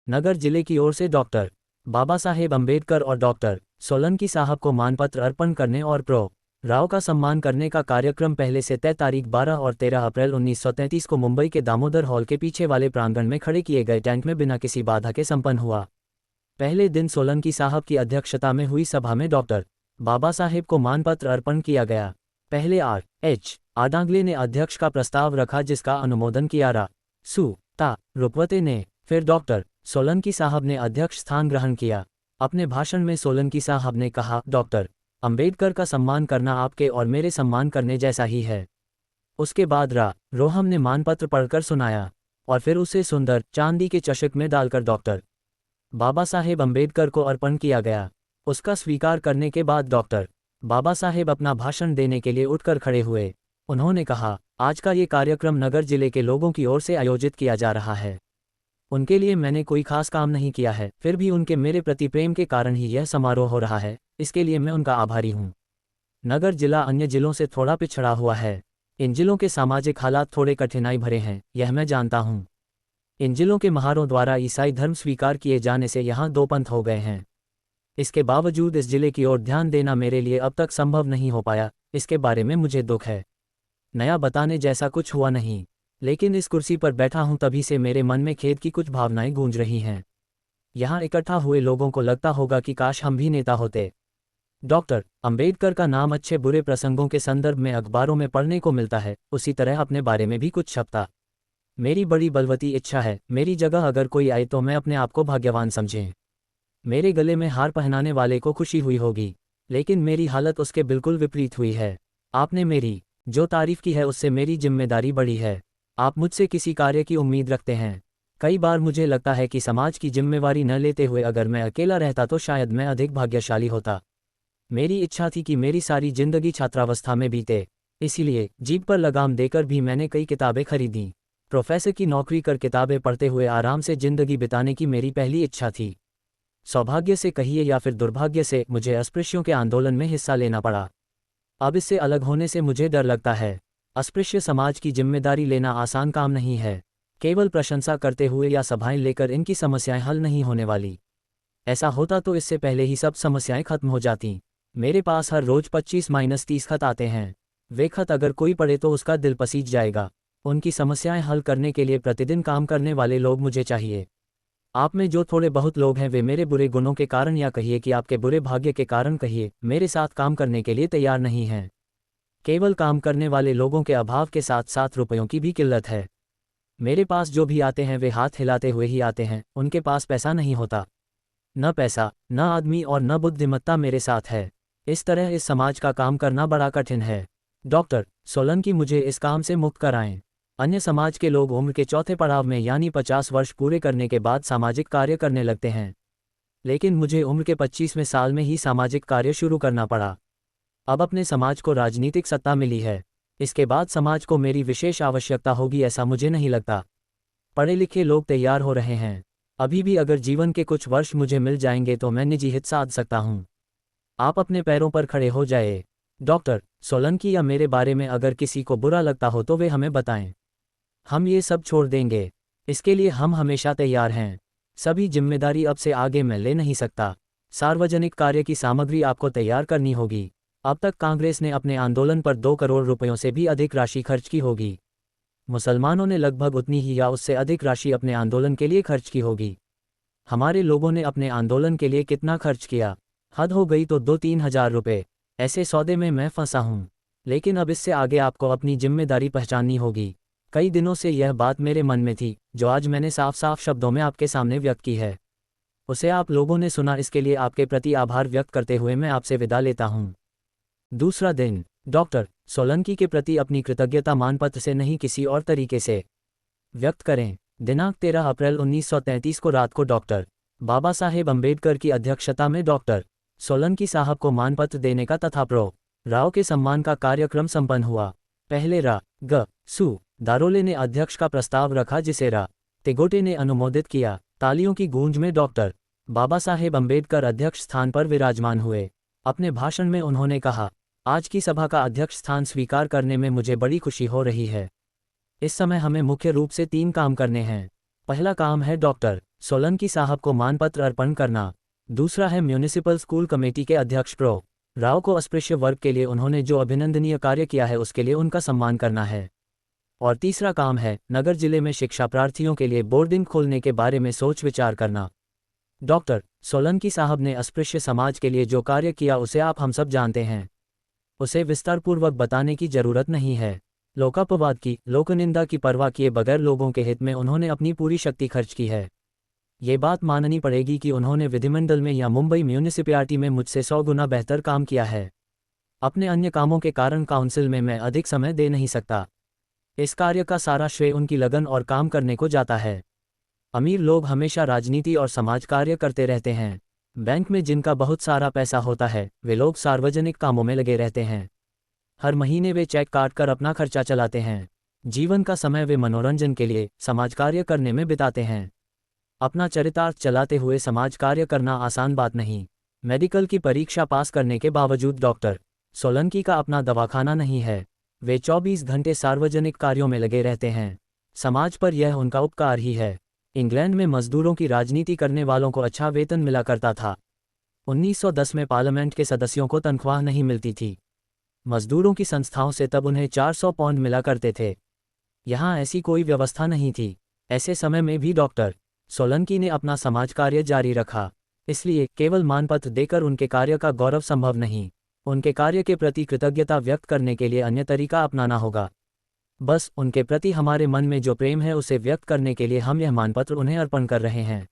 नगर जिले की ओर से डॉक्टर बाबा साहेब अम्बेडकर और डॉक्टर सोलंकी साहब को मानपत्र अर्पण करने और प्रो राव का सम्मान करने का कार्यक्रम पहले से तय तारीख 12 और 13 अप्रैल 1933 को मुंबई के दामोदर हॉल के पीछे वाले प्रांगण में खड़े किए गए टेंट में बिना किसी बाधा के संपन्न हुआ। पहले दिन सोलंकी साहब की अध्यक्षता में हुई सभा में डॉक्टर बाबा साहेब को मानपत्र अर्पण किया गया। पहले R.H. आडांगले ने अध्यक्ष का प्रस्ताव रखा, जिसका अनुमोदन किया रा.सु.ता. रुपवते ने। फिर डॉक्टर सोलंकी साहब ने अध्यक्ष स्थान ग्रहण किया। अपने भाषण में सोलंकी साहब ने कहा, डॉक्टर अंबेडकर का सम्मान करना आपके और मेरे सम्मान करने जैसा ही है। उसके बाद रोहम ने मानपत्र पढ़कर सुनाया और फिर उसे सुंदर चांदी के चषक में डालकर डॉक्टर बाबा साहेब अम्बेडकर को अर्पण किया गया। उसका स्वीकार करने के बाद डॉक्टर बाबा साहेब अपना भाषण देने के लिए उठकर खड़े हुए। उन्होंने कहा, आज का ये कार्यक्रम नगर जिले के लोगों की ओर से आयोजित किया जा रहा है। उनके लिए मैंने कोई खास काम नहीं किया है, फिर भी उनके मेरे प्रति प्रेम के कारण ही यह समारोह हो रहा है। इसके लिए मैं उनका आभारी हूँ। नगर जिला अन्य जिलों से थोड़ा पिछड़ा हुआ है। इन जिलों के सामाजिक हालात थोड़े कठिनाई भरे हैं, यह मैं जानता हूँ। इन जिलों के महारों द्वारा ईसाई धर्म स्वीकार किए जाने से यहाँ दो पंथ हो गए हैं। इसके बावजूद इस जिले की ओर ध्यान देना मेरे लिए अब तक संभव नहीं हो पाया। इसके बारे में मुझे दुख है। नया बताने जैसा कुछ हुआ नहीं, लेकिन इस कुर्सी पर बैठा हूं तभी से मेरे मन में खेद की कुछ भावनाएं गूंज रही हैं। यहाँ इकट्ठा हुए लोगों को लगता होगा कि काश हम भी नेता होते। डॉक्टर अंबेडकर का नाम अच्छे बुरे प्रसंगों के संदर्भ में अखबारों में पढ़ने को मिलता है, उसी तरह अपने बारे में भी कुछ छपता। मेरी बड़ी बलवती इच्छा है, मेरी जगह अगर कोई आए तो मैं अपने आप को भाग्यवान समझें। मेरे गले में हार पहनाने वाले को खुशी हुई होगी, लेकिन मेरी हालत उसके बिल्कुल विपरीत हुई है। आपने मेरी जो तारीफ की है उससे मेरी जिम्मेदारी बढ़ी है। आप मुझसे किसी कार्य की उम्मीद रखते हैं। कई बार मुझे लगता है कि समाज की जिम्मेवारी न लेते हुए अगर मैं अकेला रहता तो शायद मैं अधिक भाग्यशाली होता। मेरी इच्छा थी कि मेरी सारी जिंदगी छात्रावस्था में बीते, इसीलिए जीभ पर लगाम देकर भी मैंने कई किताबें खरीदी। प्रोफेसर की नौकरी कर किताबें पढ़ते हुए आराम से जिंदगी बिताने की मेरी पहली इच्छा थी। सौभाग्य से कहिए या फिर दुर्भाग्य से मुझे अस्पृश्यों के आंदोलन में हिस्सा लेना पड़ा। अब इससे अलग होने से मुझे डर लगता है। अस्पृश्य समाज की जिम्मेदारी लेना आसान काम नहीं है। केवल प्रशंसा करते हुए या सभाएं लेकर इनकी समस्याएं हल नहीं होने वाली। ऐसा होता तो इससे पहले ही सब समस्याएं खत्म हो जाती। मेरे पास हर रोज 25-30 खत आते हैं। वे खत अगर कोई पढ़े तो उसका दिल पसीज जाएगा। उनकी समस्याएं हल करने के लिए प्रतिदिन काम करने वाले लोग मुझे चाहिए। आप में जो थोड़े बहुत लोग हैं वे मेरे बुरे गुणों के कारण या कहिए कि आपके बुरे भाग्य के कारण कहिए, मेरे साथ काम करने के लिए तैयार नहीं हैं। केवल काम करने वाले लोगों के अभाव के साथ साथ रुपयों की भी किल्लत है। मेरे पास जो भी आते हैं वे हाथ हिलाते हुए ही आते हैं, उनके पास पैसा नहीं होता। न पैसा, न आदमी और न बुद्धिमत्ता मेरे साथ है। इस तरह इस समाज का काम करना बड़ा कठिन है। डॉक्टर सोलंकी मुझे इस काम से मुक्त कराएं। अन्य समाज के लोग उम्र के चौथे पड़ाव में यानी 50 वर्ष पूरे करने के बाद सामाजिक कार्य करने लगते हैं, लेकिन मुझे उम्र के 25वें साल में ही सामाजिक कार्य शुरू करना पड़ा। अब अपने समाज को राजनीतिक सत्ता मिली है, इसके बाद समाज को मेरी विशेष आवश्यकता होगी ऐसा मुझे नहीं लगता। पढ़े लिखे लोग तैयार हो रहे हैं। अभी भी अगर जीवन के कुछ वर्ष मुझे मिल जाएंगे तो मैं निजी हित साध सकता हूँ। आप अपने पैरों पर खड़े हो जाए। डॉक्टर सोलंकी या मेरे बारे में अगर किसी को बुरा लगता हो तो वे हमें बताएं। हम ये सब छोड़ देंगे। इसके लिए हम हमेशा तैयार हैं। सभी जिम्मेदारी अब से आगे मैं ले नहीं सकता। सार्वजनिक कार्य की सामग्री आपको तैयार करनी होगी। अब तक कांग्रेस ने अपने आंदोलन पर 2 करोड़ रुपयों से भी अधिक राशि खर्च की होगी। मुसलमानों ने लगभग उतनी ही या उससे अधिक राशि अपने आंदोलन के लिए खर्च की होगी। हमारे लोगों ने अपने आंदोलन के लिए कितना खर्च किया? हद हो गई तो 2-3 हज़ार रुपये। ऐसे सौदे में मैं फंसा हूँ। लेकिन अब इससे आगे आपको अपनी जिम्मेदारी पहचाननी होगी। कई दिनों से यह बात मेरे मन में थी, जो आज मैंने साफ साफ शब्दों में आपके सामने व्यक्त की है। उसे आप लोगों ने सुना, इसके लिए आपके प्रति आभार व्यक्त करते हुए मैं आपसे विदा लेता हूँ। दूसरा दिन। डॉक्टर सोलंकी के प्रति अपनी कृतज्ञता मानपत्र से नहीं किसी और तरीके से व्यक्त करें। दिनांक 13 अप्रैल 1933 को रात को डॉक्टर बाबा साहेब अम्बेडकर की अध्यक्षता में डॉक्टर सोलंकी साहब को मानपत्र देने का तथा प्रो राव के सम्मान का कार्यक्रम संपन्न हुआ। पहले रा.ग.सु. दारोले ने अध्यक्ष का प्रस्ताव रखा, जिसे रा.तेगोटे ने अनुमोदित किया। तालियों की गूंज में डॉक्टर बाबा साहेब अम्बेडकर अध्यक्ष स्थान पर विराजमान हुए। अपने भाषण में उन्होंने कहा, आज की सभा का अध्यक्ष स्थान स्वीकार करने में मुझे बड़ी खुशी हो रही है। इस समय हमें मुख्य रूप से 3 काम करने हैं। पहला काम है डॉक्टर सोलंकी साहब को मानपत्र अर्पण करना। दूसरा है म्यूनिसिपल स्कूल कमेटी के अध्यक्ष प्रो राव को अस्पृश्य वर्ग के लिए उन्होंने जो अभिनंदनीय कार्य किया है उसके लिए उनका सम्मान करना है। और तीसरा काम है नगर जिले में शिक्षा प्रार्थियों के लिए बोर्डिंग खोलने के बारे में सोच विचार करना। डॉक्टर सोलंकी साहब ने अस्पृश्य समाज के लिए जो कार्य किया उसे आप हम सब जानते हैं। उसे विस्तारपूर्वक बताने की जरूरत नहीं है। लोकापवाद की, लोकनिंदा की परवाह किए बगैर लोगों के हित में उन्होंने अपनी पूरी शक्ति खर्च की है। ये बात माननी पड़ेगी कि उन्होंने विधिमंडल में या मुंबई म्यूनिसिपैलिटी में मुझसे 100 गुना बेहतर काम किया है। अपने अन्य कामों के कारण काउंसिल में मैं अधिक समय दे नहीं सकता। इस कार्य का सारा श्रेय उनकी लगन और काम करने को जाता है। अमीर लोग हमेशा राजनीति और समाज कार्य करते रहते हैं। बैंक में जिनका बहुत सारा पैसा होता है वे लोग सार्वजनिक कामों में लगे रहते हैं। हर महीने वे चेक काट कर अपना खर्चा चलाते हैं। जीवन का समय वे मनोरंजन के लिए समाज कार्य करने में बिताते हैं। अपना चरितार्थ चलाते हुए समाज कार्य करना आसान बात नहीं। मेडिकल की परीक्षा पास करने के बावजूद डॉक्टर सोलंकी का अपना दवाखाना नहीं है। वे 24 घंटे सार्वजनिक कार्यों में लगे रहते हैं। समाज पर यह उनका उपकार ही है। इंग्लैंड में मजदूरों की राजनीति करने वालों को अच्छा वेतन मिला करता था। 1910 में पार्लियामेंट के सदस्यों को तनख्वाह नहीं मिलती थी। मजदूरों की संस्थाओं से तब उन्हें 400 पाउंड मिला करते थे। यहाँ ऐसी कोई व्यवस्था नहीं थी। ऐसे समय में भी डॉक्टर सोलंकी ने अपना समाज कार्य जारी रखा। इसलिए केवल मानपत्र देकर उनके कार्य का गौरव संभव नहीं। उनके कार्य के प्रति कृतज्ञता व्यक्त करने के लिए अन्य तरीका अपनाना होगा। बस उनके प्रति हमारे मन में जो प्रेम है उसे व्यक्त करने के लिए हम यह मानपत्र उन्हें अर्पण कर रहे हैं।